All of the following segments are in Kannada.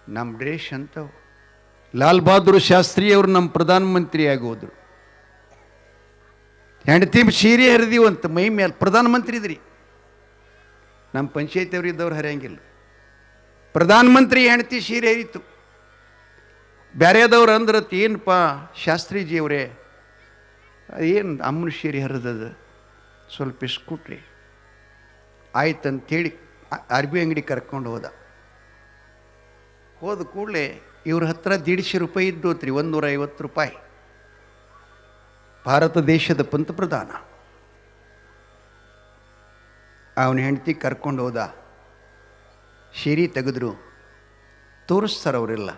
ನಮ್ಮ ಡ್ರೆಸ್ ಅಂತವು. ಲಾಲ್ ಬಹದ್ದೂರ್ ಶಾಸ್ತ್ರಿ ಅವರು ನಮ್ಮ ಪ್ರಧಾನಮಂತ್ರಿ ಆಗಿ ಹೋದ್ರು. ಹೆಂಡತಿ ಸೀರೆ ಹರಿದೀವಂತ ಮೈ ಮೇಲೆ. ಪ್ರಧಾನಮಂತ್ರಿ ಇದ್ರಿ, ನಮ್ಮ ಪಂಚಾಯತಿ ಅವ್ರು ಇದ್ದವ್ರು ಹರಿಯಂಗಿಲ್ಲ. ಪ್ರಧಾನಮಂತ್ರಿ ಹೆಂಡತಿ ಸೀರೆ ಹರಿತು. ಬೇರೆದವ್ರು ಅಂದ್ರತ್ ಏನಪ್ಪ ಶಾಸ್ತ್ರೀಜಿಯವರೇ ಏನು ಅಮ್ಮನ ಸೀರೆ ಹರಿದದ, ಸ್ವಲ್ಪ ಇಸ್ಕೊಟ್ರಿ ಆಯ್ತಂತೇಳಿ ಅರ್ಬಿ ಅಂಗಡಿ ಕರ್ಕೊಂಡು ಹೋದ ಕೂಡಲೇ ಇವ್ರ ಹತ್ರ 150 ರೂಪಾಯಿ ಇದ್ದೋತ್ರಿ, 150 ರೂಪಾಯಿ. ಭಾರತ ದೇಶದ ಪಂತಪ್ರಧಾನ. ಅವನ ಹೆಂಡತಿ ಕರ್ಕೊಂಡು ಹೋದ. ಸೀರೆ ತೆಗೆದ್ರು, ತೋರಿಸ್ತಾರೆ ಅವರೆಲ್ಲ.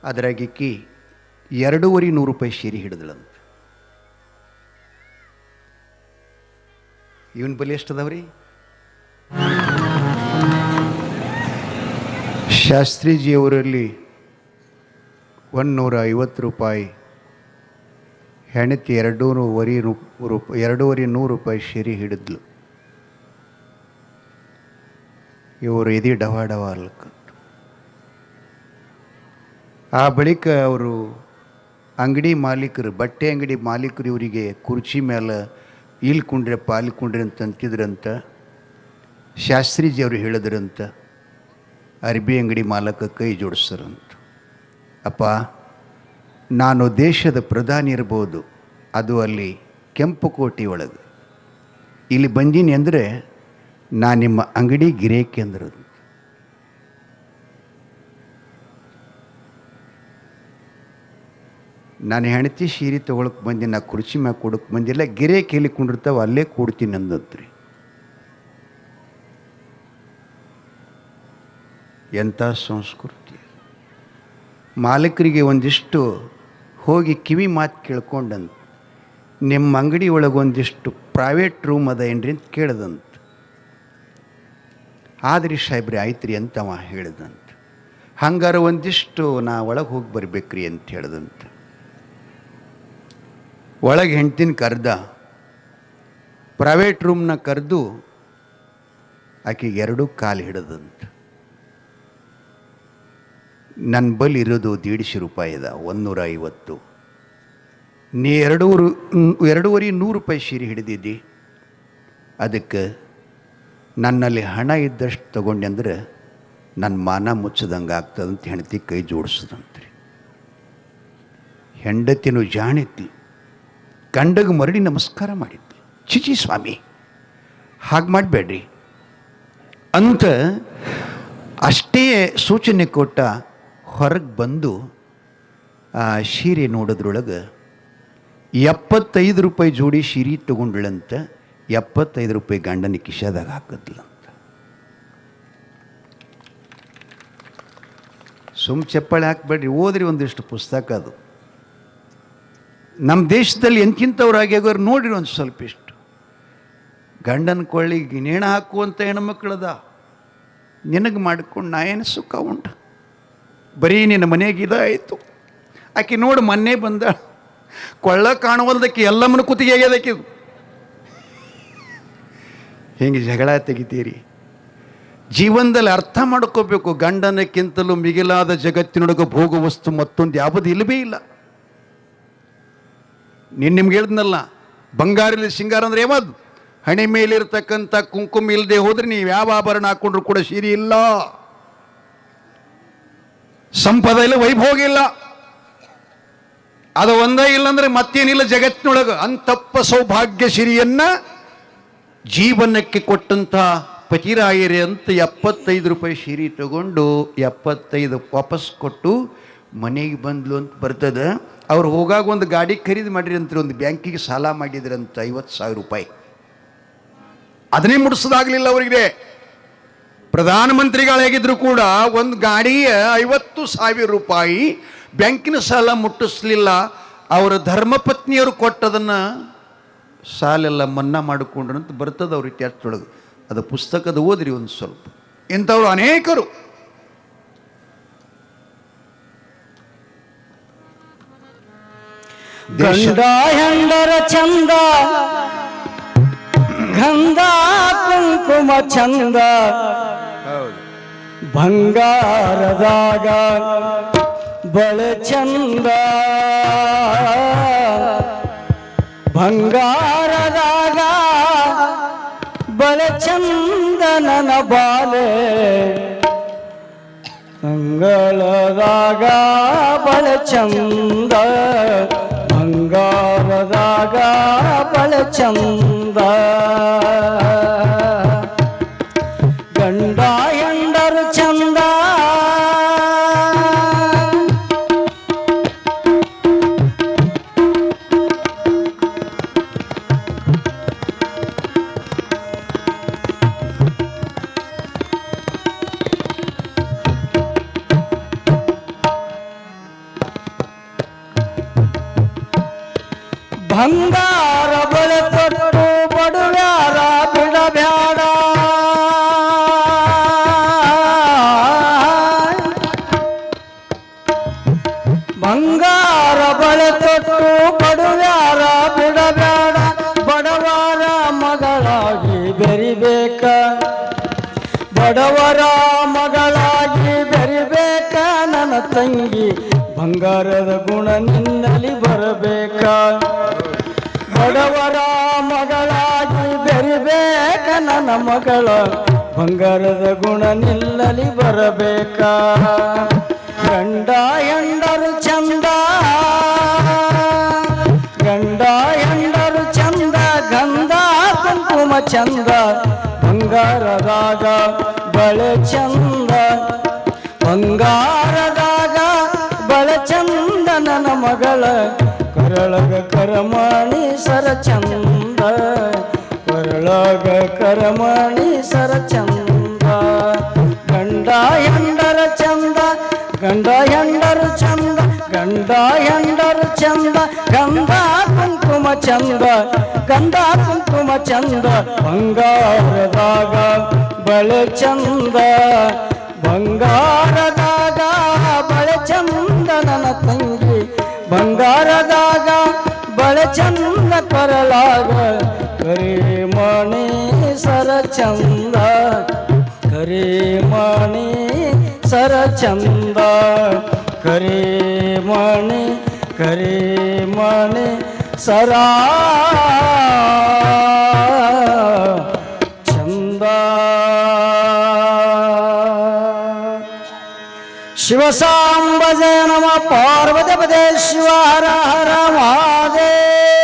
ಅದರಾಗಿಕ್ಕಿ 2,500 ರೂಪಾಯಿ ಸೀರೆ ಹಿಡಿದಳಂತ. ಇವನ್ ಬಲಿ ಎಷ್ಟದವ್ರಿ? ಶಾಸ್ತ್ರೀಜಿಯವರಲ್ಲಿ 150 ರೂಪಾಯಿ, ಹೆಂಡತಿ 2,500 ರೂಪಾಯಿ ಸೀರೆ ಹಿಡಿದ್ಲು. ಇವರು ಎದೆ ಡವ ಡವ ಅಲ್ಕಂತ. ಆ ಬಳಿಕ ಅವರು ಅಂಗಡಿ ಮಾಲೀಕರು, ಬಟ್ಟೆ ಅಂಗಡಿ ಮಾಲೀಕರು ಇವರಿಗೆ ಕುರ್ಚಿ ಮೇಲೆ ಇಲ್ಲಿ ಕುಂಡ್ರಪ್ಪ ಅಲ್ಲಿ ಕುಂಡ್ರಿ ಅಂತ ಅಂತಿದ್ರಂತ. ಶಾಸ್ತ್ರೀಜಿ ಅವರು ಹೇಳಿದ್ರಂತ, ಅರ್ಬಿ ಅಂಗಡಿ ಮಾಲಕ ಕೈ ಜೋಡಿಸ್ತಾರಂತ. ಅಪ್ಪ, ನಾನು ದೇಶದ ಪ್ರಧಾನಿ ಇರ್ಬೋದು, ಅದು ಅಲ್ಲಿ ಕೆಂಪು ಕೋಟೆ ಒಳಗೆ. ಇಲ್ಲಿ ಬಂದೀನಿ ಅಂದರೆ ನಾನು ನಿಮ್ಮ ಅಂಗಡಿ ಗಿರೇಕಿ ಅಂದ್ರು. ನಾನು ಹೆಂಡತಿ ಸೀರೆ ತೊಗೊಳಕ್ಕೆ ಬಂದಿ, ನಾ ಕುರ್ಚಿ ಮ್ಯಾಗ ಕೊಡಕ್ಕೆ ಬಂದಿಲ್ಲ, ಗಿರೇಕಿ ಎಲ್ಲಿ ಕುಂಡಿರ್ತಾವ ಅಲ್ಲೇ ಕೂಡ್ತೀನಿ ಅಂದತ್ರಿ. ಎಂಥ ಸಂಸ್ಕೃತಿ! ಮಾಲಕರಿಗೆ ಒಂದಿಷ್ಟು ಹೋಗಿ ಕಿವಿ ಮಾತು ಕೇಳ್ಕೊಂಡಂತ, ನಿಮ್ಮ ಅಂಗಡಿ ಒಳಗೆ ಒಂದಿಷ್ಟು ಪ್ರೈವೇಟ್ ರೂಮ್ ಅದ ಏನ್ರಿ ಅಂತ ಕೇಳ್ದಂತ. ಆದ್ರಿ ಸಾಹೇಬ್ರಿ ಆಯ್ತು ರೀ ಅಂತವ ಹೇಳಿದಂತ. ಹಂಗಾರ ಒಂದಿಷ್ಟು ನಾ ಒಳಗೆ ಹೋಗಿ ಬರ್ಬೇಕ್ರಿ ಅಂತ ಹೇಳ್ದಂತ. ಒಳಗೆ ಹೆಂಡ್ತಿನ ಕರೆದ, ಪ್ರೈವೇಟ್ ರೂಮ್ನ ಕರೆದು ಆಕೆಗೆ 2 ಕಾಲು ಹಿಡಿದಂತ. ನನ್ನ ಬಳಿ ಇರೋದು 150 ರೂಪಾಯಿ ಅದ, 150. ನೀ 2,500 ರೂಪಾಯಿ ಸೀರೆ ಹಿಡಿದಿದ್ದಿ, ಅದಕ್ಕೆ ನನ್ನಲ್ಲಿ ಹಣ ಇದ್ದಷ್ಟು ತಗೊಂಡೆ ಅಂದ್ರೆ ನನ್ನ ಮಾನ ಮುಚ್ಚದಂಗೆ ಆಗ್ತದಂತ ಹೆಂಡತಿ ಕೈ ಜೋಡಿಸದಂತ್ರಿ. ಹೆಂಡತಿನೂ ಜಾಣಿದ್ಲು, ಗಂಡಗೆ ಮರಳಿ ನಮಸ್ಕಾರ ಮಾಡಿದ್ಲು. ಚಿಚಿ ಸ್ವಾಮಿ, ಹಾಗೆ ಮಾಡಬೇಡ್ರಿ ಅಂತ ಅಷ್ಟೇ ಸೂಚನೆ ಕೊಟ್ಟ. ಹೊರಗೆ ಬಂದು ಆ ಸೀರೆ ನೋಡೋದ್ರೊಳಗೆ 75 ರೂಪಾಯಿ ಜೋಡಿ ಸೀರೆ ತೊಗೊಂಡ್ಳಂತ. 75 ರೂಪಾಯಿ ಗಂಡನ ಕಿಶಾದಾಗ ಹಾಕಿದ್ಲಂತ. ಚಪ್ಪಾಳೆ ಹಾಕಬೇಡ್ರಿ, ಓದ್ರಿ ಒಂದಿಷ್ಟು ಪುಸ್ತಕ. ಅದು ನಮ್ಮ ದೇಶದಲ್ಲಿ ಎಂತಿಂಥವ್ರು ಆಗ್ಯಾಗೋರು ನೋಡ್ರಿ ಒಂದು ಸ್ವಲ್ಪ ಇಷ್ಟು. ಗಂಡನ ಕೊಳ್ಳಿಗೆ ನೇಣ ಹಾಕುವಂಥ ಹೆಣ್ಮಕ್ಳದ, ನಿನಗೆ ಮಾಡ್ಕೊಂಡು ನಾ ಏನು ಸುಖ ಉಂಟು, ಬರೀ ನಿನ್ನ ಮನೆಗೆ ಇದಾಯಿತು. ಆಕೆ ನೋಡಿ ಮೊನ್ನೆ ಬಂದ, ಕೊಳ್ಳ ಕಾಣುವಲ್ದಕ್ಕೆ ಎಲ್ಲಮ್ಮನ ಕುತ್ತಿಗೆ ಆಗ್ಯದಕ್ಕೆ. ಹಿಂಗೆ ಜಗಳ ತೆಗಿತೀರಿ. ಜೀವನದಲ್ಲಿ ಅರ್ಥ ಮಾಡ್ಕೋಬೇಕು, ಗಂಡನಕ್ಕಿಂತಲೂ ಮಿಗಿಲಾದ ಜಗತ್ತಿನೊಳಗೆ ಭೋಗ ವಸ್ತು ಮತ್ತೊಂದು ಯಾವುದು ಇಲ್ಲವೇ ಇಲ್ಲ. ನಿಮ್ಗೆ ಹೇಳಿದ್ನಲ್ಲ, ಬಂಗಾರಲ್ಲಿ ಸಿಂಗಾರ ಅಂದರೆ ಯಾವುದು? ಹಣೆ ಮೇಲಿರ್ತಕ್ಕಂಥ ಕುಂಕುಮ ಇಲ್ಲದೆ ಹೋದ್ರೆ ನೀವು ಯಾವ ಆಭರಣ ಹಾಕೊಂಡ್ರು ಕೂಡ ಸೀರೆ ಇಲ್ಲ, ಸಂಪದ ಇಲ್ಲ, ವೈಭೋಗ ಇಲ್ಲ. ಅದು ಒಂದೇ ಇಲ್ಲಂದ್ರೆ ಮತ್ತೇನಿಲ್ಲ ಜಗತ್ತಿನೊಳಗೆ. ಅಂತಪ್ಪ ಸೌಭಾಗ್ಯ ಸಿರಿಯನ್ನ ಜೀವನಕ್ಕೆ ಕೊಟ್ಟಂಥ ಪತಿರಾಯರೇ ಅಂತ 75 ರೂಪಾಯಿ ಸೀರೆ ತಗೊಂಡು 75 ವಾಪಸ್ ಕೊಟ್ಟು ಮನೆಗೆ ಬಂದ್ಲು ಅಂತ ಬರ್ತದೆ. ಅವ್ರು ಹೋಗಾಗ ಒಂದು ಗಾಡಿ ಖರೀದಿ ಮಾಡಿರಿ ಅಂತ, ಒಂದು ಬ್ಯಾಂಕಿಗೆ ಸಾಲ ಮಾಡಿದ್ರಂತ 50,000 ರೂಪಾಯಿ. ಅದನ್ನೇ ಮುಡಿಸೋದಾಗಲಿಲ್ಲ ಅವರಿಗೆ. ಪ್ರಧಾನಮಂತ್ರಿಗಳಾಗಿದ್ರು ಕೂಡ ಒಂದು ಗಾಡಿಯ 50,000 ರೂಪಾಯಿ ಬ್ಯಾಂಕಿನ ಸಾಲ ಮುಟ್ಟಿಸ್ಲಿಲ್ಲ. ಅವರ ಧರ್ಮಪತ್ನಿಯವರು ಕೊಟ್ಟದನ್ನು ಸಾಲೆಲ್ಲ ಮನ್ನಾ ಮಾಡಿಕೊಂಡ್ರು ಅಂತ ಬರ್ತದೆ ಅವ್ರ ಇತಿಹಾಸದೊಳಗೆ. ಅದು ಪುಸ್ತಕದ ಓದ್ರಿ ಒಂದು ಸ್ವಲ್ಪ. ಇಂಥವ್ರು ಅನೇಕರು. ಗಂಡ ಹೆಂಡರ ಚಂದ, ಗಂಧ ಕುಂಕುಮ ಚಂದ, ಬಂಗಾರದಾಗ ಬಳೆ ಚಂದ ಬಂಗಾರದಾಗ ಬಳೆ ಚಂದ ನನ್ನ ಬಾಲೆ ಅಂಗಳದಾಗ ಬಳೆ ಚಂದ ಬಂಗಾರದಾಗ ಬಳೆ ಚಂದ ಗಂಡ ಹೆಂಡರು ಚಂದ ಬಂಗಾರ ಬಳೆ ತೊಟ್ಟು ಬಡುವ್ಯಾರ ಬಿಡಬ್ಯಾಡ ಬಂಗಾರ ಬಳೆ ತೊಟ್ಟು ಬಡುವ್ಯಾರ ಬಿಡಬ್ಯಾಡ ಬಡವರ ಮಗಳಾಗಿ ಬೆರಿಬೇಕ ಬಡವರ ಮಗಳಾಗಿ ಬೆರಿಬೇಕ ನನ್ನ ತಂಗಿ ಬಂಗಾರದ ಗುಣ ನಿನ್ನಲ್ಲಿ ಬರಬೇಕ ಬಡವರ ಮಗಳಾಗಿ ಬೆರಿಬೇಕ ನನ್ನ ಮಗಳ ಬಂಗಾರದ ಗುಣ ನಿಲ್ಲಲಿ ಬರಬೇಕ ಗಂಡ ಹೆಂಡರು ಚಂದ ಗಂಡ ಹೆಂಡರು ಚಂದ ಗಂಧ ಕುಂಕುಮ ಚಂದ ಬಂಗಾರದಾಗ ಬಳೆ ಚಂದ ಬಂಗಾರದಾಗ ಬಳೆ ಚಂದ ನನ್ನ ಮಗಳ ಕರಳಗ ಕರಮಣಿ ಸರ ಚಂದ ಕರಳಗ ಕರಮಣಿ ಸರ ಚಂದ ಗಂಡ ಹೆಂಡರ ಚಂದ ಗಂಡ ಹೆಂಡರು ಚಂದ ಗಂಡ ಹೆಂಡರು ಚಂದ ಗಂಧ ಕುಂಕುಮ ಚಂದ ಗಂಧ ಕುಂಕುಮ ಚಂದ ಬಂಗಾರದಾಗ ಬಳೆ ಚಂದ ಬಂಗಾರದಾಗ ಬಳೆ ಚಂದ ನನ್ನ ತಂಗಿ ಬಂಗಾರದಾಗ ಬಳೆ ಚಂದ ಕರಳಾಗ ಕರಿಮಣಿ ಸರ ಚಂದ ಕರಿಮಣಿ ಸರ ಚಂದ ಕರಿಮಣಿ ಕರಿಮಣಿ ಸರ ಚಂದ ಶಿವಸಾಂಬ ಜಯ ನಮ ಪಾರ್ವತಿ ಪದೇ ಶಿವ ಹರ ಹರ ಮಹಾದೇವ